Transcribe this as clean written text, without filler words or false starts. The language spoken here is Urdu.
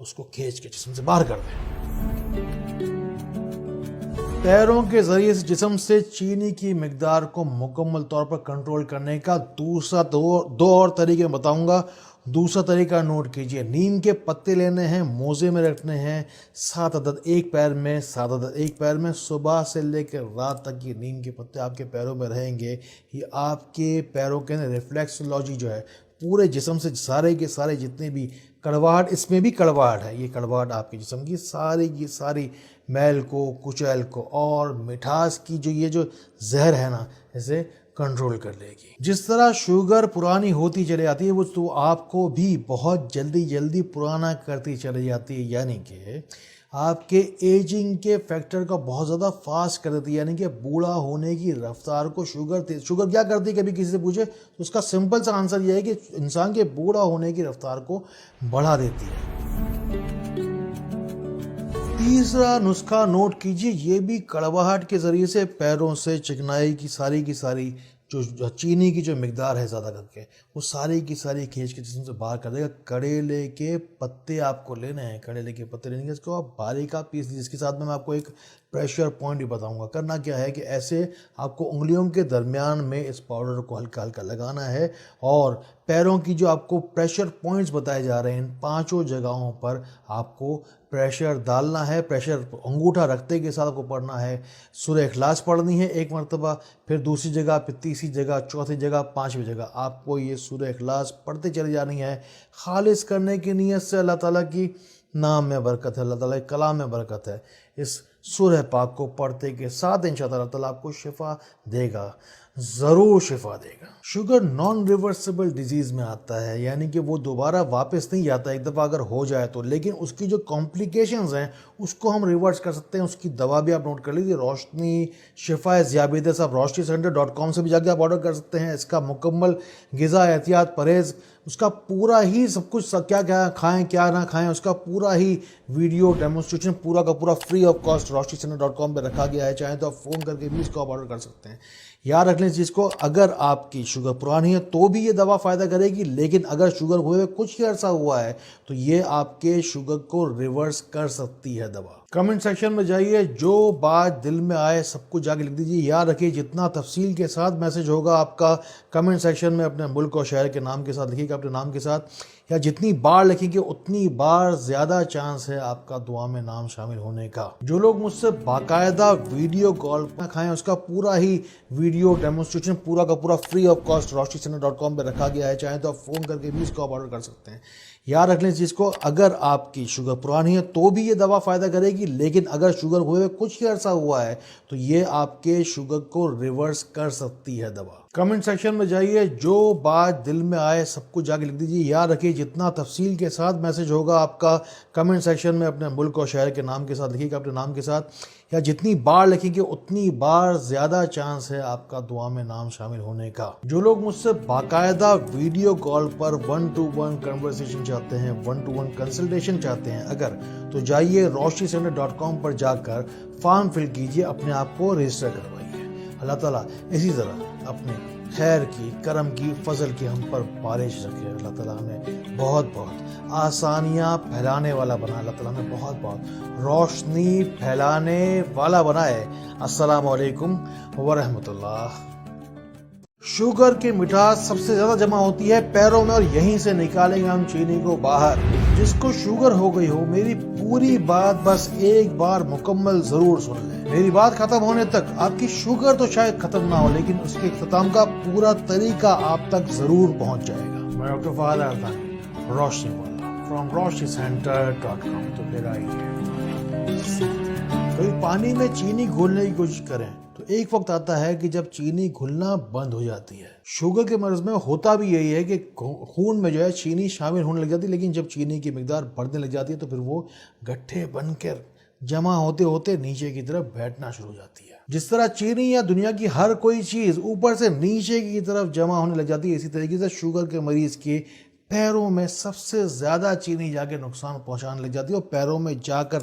اس کو کھینچ کے جسم سے باہر کر دیں۔ پیروں کے ذریعے سے جسم سے چینی کی مقدار کو مکمل طور پر کنٹرول کرنے کا دوسرا دو اور طریقے میں بتاؤں گا۔ دوسرا طریقہ نوٹ کیجئے، نیم کے پتے لینے ہیں، موزے میں رکھنے ہیں، 7 عدد ایک پیر میں، 7 عدد ایک پیر میں۔ صبح سے لے کر رات تک یہ نیم کے پتے آپ کے پیروں میں رہیں گے۔ یہ آپ کے پیروں کے ریفلیکسولوجی جو ہے پورے جسم سے سارے کے سارے جتنے بھی کڑواہٹ، اس میں بھی کڑواہٹ ہے، یہ کڑواہٹ آپ کے جسم کی ساری میل کو، کچیل کو اور مٹھاس کی جو یہ جو زہر ہے نا، اسے کنٹرول کر لے گی۔ جس طرح شوگر پرانی ہوتی چلی جاتی ہے وہ تو آپ کو بھی بہت جلدی پرانا کرتی چلی جاتی ہے، یعنی کہ آپ کے ایجنگ کے فیکٹر کا بہت زیادہ فاسٹ کر دیتی ہے، یعنی کہ بوڑھا ہونے کی رفتار کو شوگر کیا کرتی ہے؟ کبھی کسی سے پوچھے تو اس کا سمپل سا آنسر یہ ہے کہ انسان کے بوڑھا ہونے کی رفتار کو بڑھا دیتی ہے۔ تیسرا نسخہ نوٹ کیجئے، یہ بھی کڑواہٹ کے ذریعے سے پیروں سے چکنائی کی ساری جو چینی کی جو مقدار ہے زیادہ کر کے وہ ساری کی ساری کھینچ کے جسم سے باہر کر دے گا۔ کڑیلے کے پتے آپ کو لینے ہیں، کڑیلے کے پتے لینے کے اس کو آپ باریک پیس دیجیے۔ اس کے ساتھ میں آپ کو ایک پریشر پوائنٹ بھی بتاؤں گا۔ کرنا کیا ہے کہ ایسے آپ کو انگلیوں کے درمیان میں اس پاؤڈر کو ہلکا لگانا ہے اور پیروں کی جو آپ کو پریشر پوائنٹس بتائے جا رہے ہیں ان 5 جگہوں پر آپ کو پریشر ڈالنا ہے۔ پریشر انگوٹھا رکھتے کے ساتھ آپ کو پڑھنا ہے، سورہ اخلاص پڑھنی ہے ایک مرتبہ، پھر دوسری جگہ، پھر تیسری جگہ، چوتھی جگہ، 5ویں جگہ آپ کو یہ سورہ اخلاص پڑھتے چلی جانی ہے، خالص کرنے کی نیت سے۔ اللہ تعالیٰ کی نام میں برکت ہے، اللہ تعالیٰ کے کلام میں برکت ہے۔ اس سورہ پاک کو پڑھتے کے ساتھ انشاءاللہ اللہ تعالیٰ آپ کو شفا دے گا، ضرور شفا دے گا۔ شوگر نان ریورسیبل ڈیزیز میں آتا ہے، یعنی کہ وہ دوبارہ واپس نہیں آتا ایک دفعہ اگر ہو جائے تو، لیکن اس کی جو کمپلیکیشنز ہیں اس کو ہم ریورس کر سکتے ہیں۔ اس کی دوا بھی آپ نوٹ کر لیجیے، روشنی شفا ذیابیطس، آپ roshnicenter.com سے بھی جا کے آپ آرڈر کر سکتے ہیں۔ اس کا مکمل غذا احتیاط پرہیز، اس کا پورا ہی سب کچھ، کیا کھائیں کیا نہ کھائیں، اس کا پورا ہی ویڈیو ڈیمونسٹریشن پورا کا پورا فری آف کاسٹ roshnicenter.com پہ رکھا گیا ہے۔ چاہیں تو آپ فون کر کے بھی اس کو آپ آرڈر کر سکتے ہیں۔ یاد رکھ لیں اس چیز کو، اگر آپ کی شوگر پرانی ہے تو بھی یہ دوا فائدہ کرے گی، لیکن اگر شوگر ہوئے کچھ ہی عرصہ ہوا ہے تو یہ آپ کے شوگر کو ریورس کر سکتی ہے دوا۔ کمنٹ سیکشن میں جائیے، جو بات دل میں آئے سب کچھ جا کے لکھ دیجیے۔ یاد رکھیے جتنا تفصیل کے ساتھ میسج ہوگا آپ کا کمنٹ سیکشن میں اپنے ملک اور شہر کے نام کے ساتھ لکھیے گا، اپنے نام کے ساتھ، یا جتنی بار لکھیں گے اتنی بار زیادہ چانس ہے آپ کا دعا میں نام شامل ہونے کا۔ جو لوگ مجھ سے باقاعدہ ویڈیو کال پر کھائیں، اس کا پورا ہی ویڈیو ڈیمونسٹریشن پورا کا پورا فری آف کاسٹ roshnicenter.com پہ رکھا گیا ہے۔ چاہیں تو آپ فون کر کے بھی اس کو آپ آرڈر کر سکتے ہیں۔ یاد رکھ لیں اس چیز کو، اگر آپ کی شوگر پرانی ہے تو بھی یہ دوا فائدہ کرے گی، لیکن اگر شوگر ہوئے کچھ ہی عرصہ ہوا ہے تو یہ آپ کے شوگر کو ریورس کر سکتی ہے دوا۔ کمنٹ سیکشن میں جائیے، جو بات دل میں آئے سب کچھ جا کے لکھ دیجیے۔ یاد رکھیے جتنا تفصیل کے ساتھ میسج ہوگا آپ کا کمنٹ سیکشن میں اپنے ملک اور شہر کے نام کے ساتھ لکھیے گا، اپنے نام کے ساتھ، یا جتنی بار لکھیں گے اتنی بار زیادہ چانس ہے آپ کا دعا میں نام شامل ہونے کا۔ جو لوگ مجھ سے باقاعدہ ویڈیو کال پر 1-to-1 کنورسیشن چاہتے ہیں، 1-to-1 کنسلٹیشن چاہتے ہیں اگر، تو جائیے roshnicenter.com پر جا کر فارم فل کیجیے، اپنے آپ کو رجسٹر کروائیے۔ اللہ تعالیٰ اسی طرح اپنے خیر کی، کرم کی، فضل کی ہم پر بارش رکھے۔ اللہ تعالیٰ ہمیں بہت آسانیاں پھیلانے والا بنا، اللہ تعالیٰ ہمیں بہت روشنی پھیلانے والا بنائے۔ السلام علیکم ورحمۃ اللہ۔ شوگر کی مٹھاس سب سے زیادہ جمع ہوتی ہے پیروں میں، اور یہیں سے نکالیں گے ہم چینی کو باہر۔ جس کو شوگر ہو گئی ہو، میری پوری بات بس ایک بار مکمل ضرور سن لیں۔ میری بات ختم ہونے تک آپ کی شوگر تو شاید ختم نہ ہو، لیکن اس کے اختتام کا پورا طریقہ آپ تک ضرور پہنچ جائے گا۔ میں ڈاکٹر فہد اردانی، روشنی والا فرام roshnicenter.com۔ تو پھر آئیے، کبھی پانی میں چینی گھولنے کی کوشش کریں تو ایک وقت آتا ہے کہ جب چینی گھلنا بند ہو جاتی ہے۔ شوگر کے مرض میں ہوتا بھی یہی ہے کہ خون میں جو ہے چینی شامل ہونے لگ جاتی ہے، لیکن جب چینی کی مقدار بڑھنے لگ جاتی ہے تو پھر وہ گٹھے بن کر جمع ہوتے ہوتے نیچے کی طرف بیٹھنا شروع ہو جاتی ہے۔ جس طرح چینی یا دنیا کی ہر کوئی چیز اوپر سے نیچے کی طرف جمع ہونے لگ جاتی ہے، اسی طریقے سے شوگر کے مریض کے پیروں میں سب سے زیادہ چینی جا کے نقصان پہنچانے لگ جاتی ہے، اور پیروں میں جا کر